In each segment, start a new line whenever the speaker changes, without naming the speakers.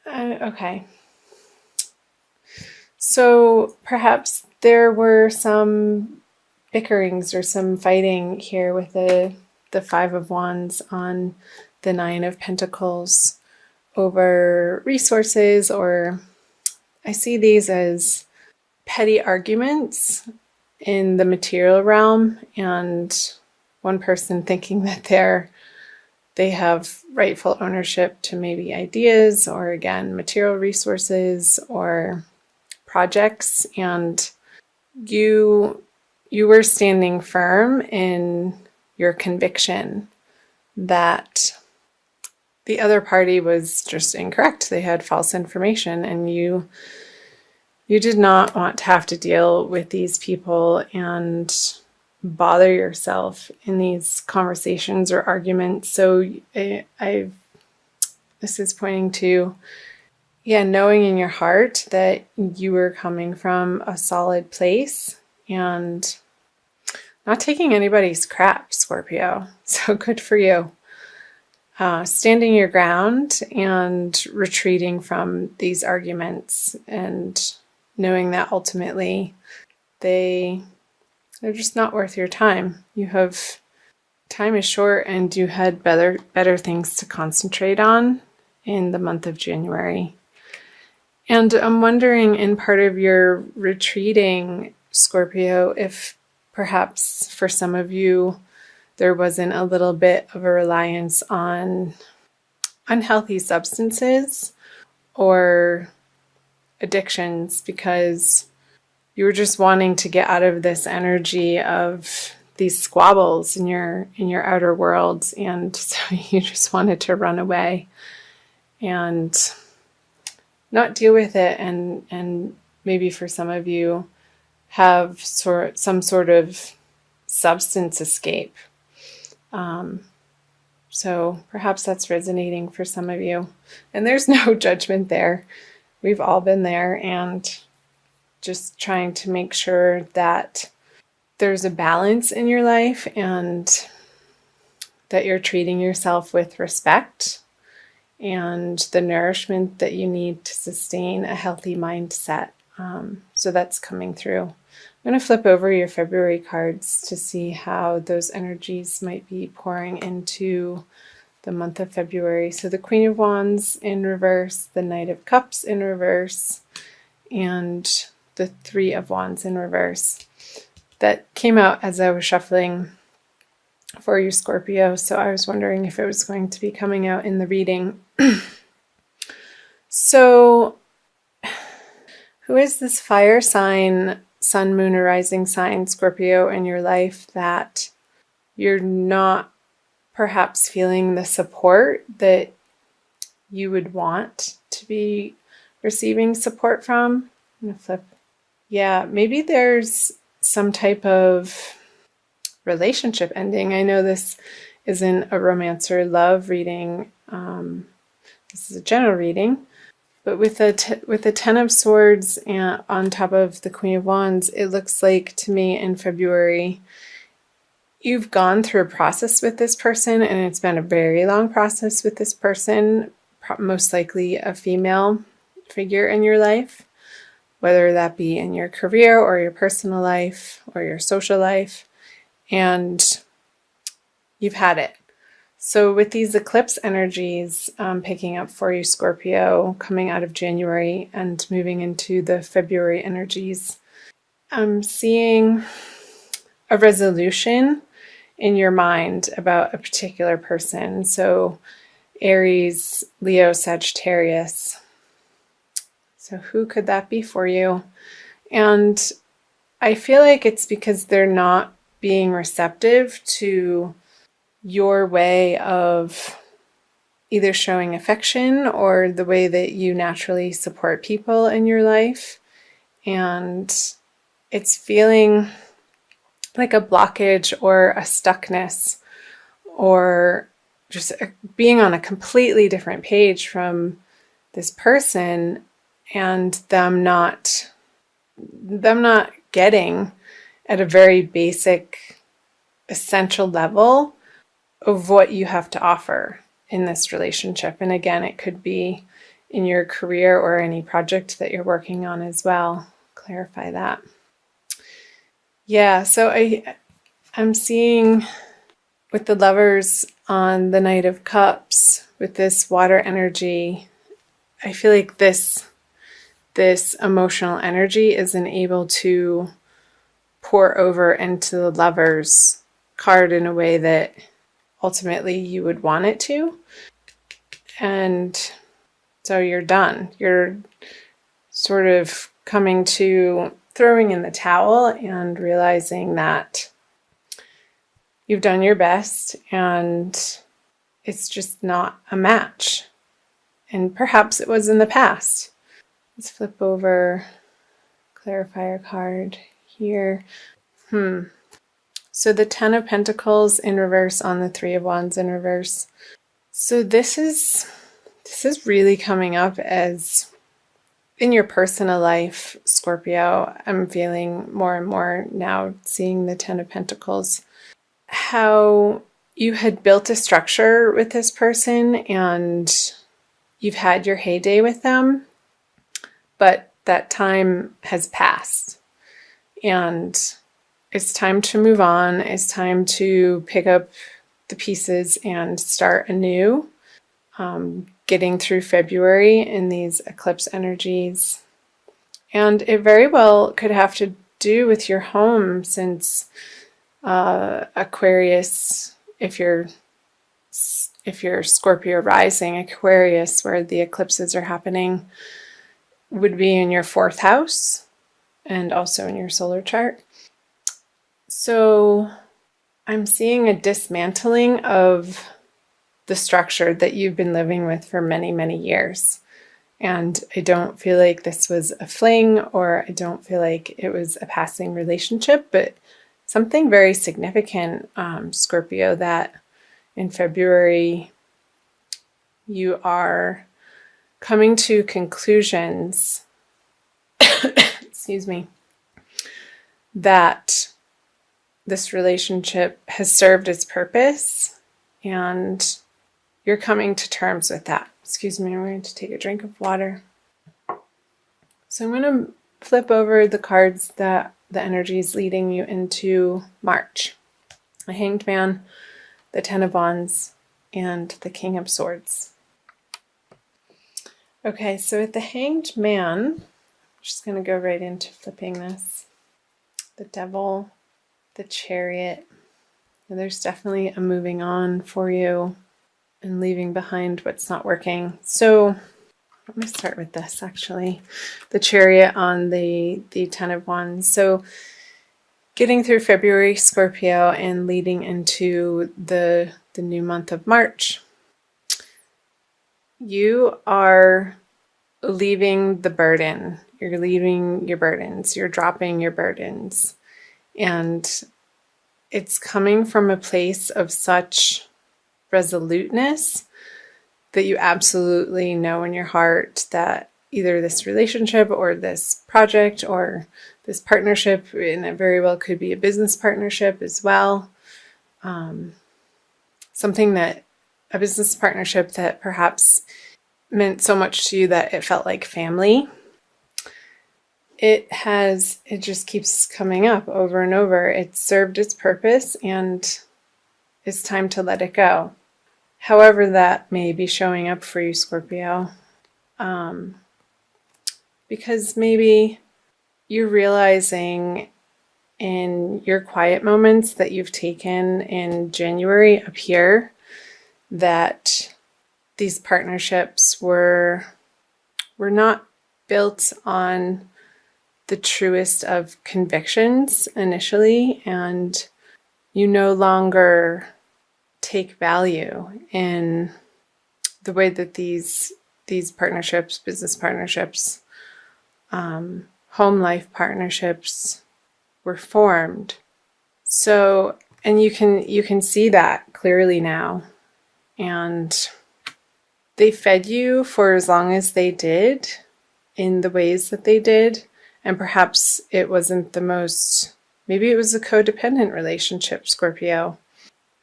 Okay. So perhaps there were some bickerings or some fighting here with the Five of Wands on the Nine of Pentacles over resources, or I see these as petty arguments in the material realm, and one person thinking that they have rightful ownership to maybe ideas or, again, material resources or projects, and you were standing firm in your conviction that the other party was just incorrect. They had false information, and you did not want to have to deal with these people and bother yourself in these conversations or arguments. So this is pointing to, knowing in your heart that you were coming from a solid place and not taking anybody's crap, Scorpio. So good for you. Standing your ground and retreating from these arguments, and knowing that ultimately they're just not worth your time. Time is short, and you had better things to concentrate on in the month of January. And I'm wondering, in part of your retreating, Scorpio, if perhaps for some of you there wasn't a little bit of a reliance on unhealthy substances or addictions, because you were just wanting to get out of this energy of these squabbles in your outer worlds, and so you just wanted to run away and not deal with it, and maybe for some of you have some sort of substance escape. So perhaps that's resonating for some of you. And there's no judgment there. We've all been there, and just trying to make sure that there's a balance in your life and that you're treating yourself with respect and the nourishment that you need to sustain a healthy mindset. So that's coming through. I'm going to flip over your February cards to see how those energies might be pouring into the month of February. So the Queen of Wands in reverse, the Knight of Cups in reverse, and the Three of Wands in reverse. That came out as I was shuffling for you, Scorpio, so I was wondering if it was going to be coming out in the reading. So, who is this fire sign, sun, moon, or rising sign, Scorpio, in your life that you're not perhaps feeling the support that you would want to be receiving support from? I'm going to flip. Yeah, maybe there's some type of relationship ending. I know this isn't a romance or love reading. This is a general reading. But with the Ten of Swords and on top of the Queen of Wands, it looks like to me in February, you've gone through a process with this person, and it's been a very long process with this person, most likely a female figure in your life, whether that be in your career or your personal life or your social life, and you've had it. So with these eclipse energies picking up for you, Scorpio, coming out of January and moving into the February energies, I'm seeing a resolution in your mind about a particular person. So Aries, Leo, Sagittarius. So who could that be for you? And I feel like it's because they're not being receptive to your way of either showing affection or the way that you naturally support people in your life. And it's feeling like a blockage or a stuckness, or just being on a completely different page from this person, and them not getting at a very basic, essential level of what you have to offer in this relationship. And again, it could be in your career or any project that you're working on as well. Clarify that. Yeah, so I'm seeing with the Lovers on the Knight of Cups with this water energy, I feel like this emotional energy isn't able to pour over into the Lovers card in a way that ultimately you would want it to. And so you're done. You're sort of coming to throwing in the towel and realizing that you've done your best and it's just not a match. And perhaps it was in the past. Let's flip over clarifier card here. So the Ten of Pentacles in reverse on the Three of Wands in reverse. So this is really coming up as in your personal life, Scorpio. I'm feeling more and more now seeing the Ten of Pentacles. How you had built a structure with this person and you've had your heyday with them, but that time has passed. And it's time to move on. It's time to pick up the pieces and start anew. Getting through February in these eclipse energies. And it very well could have to do with your home, since Aquarius, if you're Scorpio rising, Aquarius, where the eclipses are happening, would be in your 4th house and also in your solar chart. So I'm seeing a dismantling of the structure that you've been living with for many, many years. And I don't feel like this was a fling, or I don't feel like it was a passing relationship, but something very significant, Scorpio, that in February you are coming to conclusions, excuse me, that this relationship has served its purpose and you're coming to terms with that. Excuse me, I'm going to take a drink of water. So I'm going to flip over the cards that the energy is leading you into March. The Hanged Man, the Ten of Wands, and the King of Swords. Okay, so with the Hanged Man, I'm just going to go right into flipping this. The Devil, the Chariot. And there's definitely a moving on for you and leaving behind what's not working. So let me start with this, actually. The Chariot on the Ten of Wands. So getting through February, Scorpio, and leading into the new month of March, you are leaving the burden. You're leaving your burdens. You're dropping your burdens. And it's coming from a place of such resoluteness that you absolutely know in your heart that either this relationship or this project or this partnership, and it very well could be a business partnership as well, something that a business partnership that perhaps meant so much to you that it felt like family. It just keeps coming up over and over. It's served its purpose and it's time to let it go. However that may be showing up for you, Scorpio. Because maybe you're realizing in your quiet moments that you've taken in January up here that these partnerships were not built on the truest of convictions initially, and you no longer take value in the way that these partnerships, business partnerships, home life partnerships were formed. So, and you can see that clearly now. And they fed you for as long as they did in the ways that they did. And perhaps it wasn't the most, maybe it was a codependent relationship, Scorpio,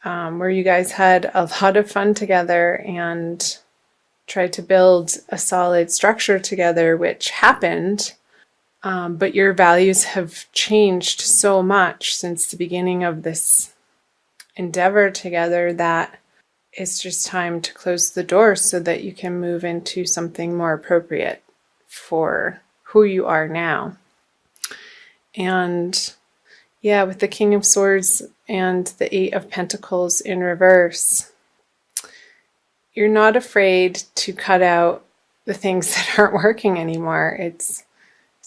where you guys had a lot of fun together and tried to build a solid structure together, which happened, but your values have changed so much since the beginning of this endeavor together that it's just time to close the door so that you can move into something more appropriate for who you are now. And yeah, with the King of Swords and the Eight of Pentacles in reverse, you're not afraid to cut out the things that aren't working anymore. It's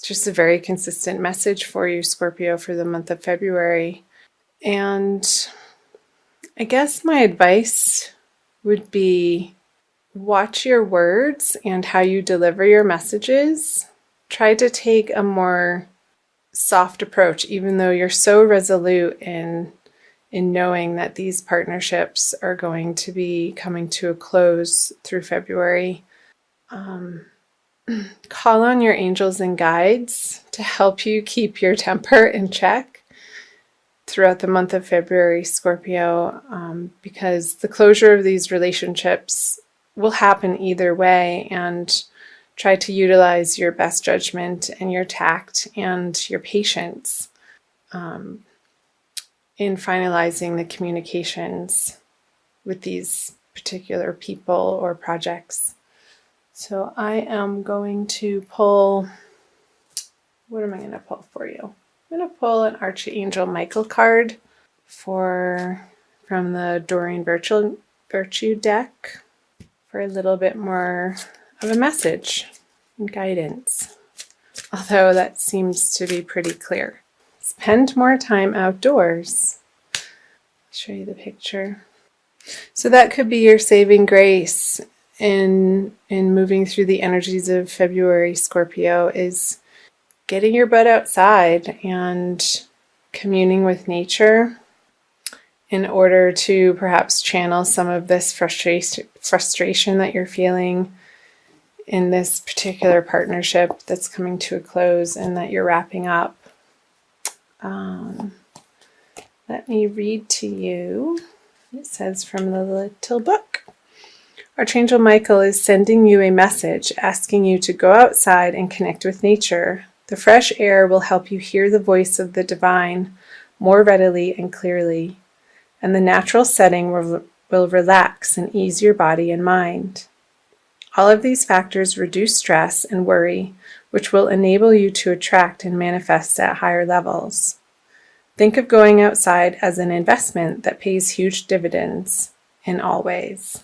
just a very consistent message for you, Scorpio, for the month of February. And I guess my advice would be watch your words and how you deliver your messages. Try to take a more soft approach, even though you're so resolute in knowing that these partnerships are going to be coming to a close through February. Call on your angels and guides to help you keep your temper in check throughout the month of February, Scorpio, because the closure of these relationships will happen either way, and try to utilize your best judgment and your tact and your patience in finalizing the communications with these particular people or projects. So I am going to pull, what am I going to pull for you? I'm going to pull an Archangel Michael card from the Doreen Virtue deck for a little bit more of a message and guidance. Although that seems to be pretty clear. Spend more time outdoors. I'll show you the picture. So that could be your saving grace in moving through the energies of February, Scorpio, is getting your butt outside and communing with nature in order to perhaps channel some of this frustration that you're feeling in this particular partnership that's coming to a close and that you're wrapping up. Let me read to you. It says from the little book. Archangel Michael is sending you a message asking you to go outside and connect with nature. The fresh air will help you hear the voice of the divine more readily and clearly, and the natural setting will relax and ease your body and mind. All of these factors reduce stress and worry, which will enable you to attract and manifest at higher levels. Think of going outside as an investment that pays huge dividends in all ways.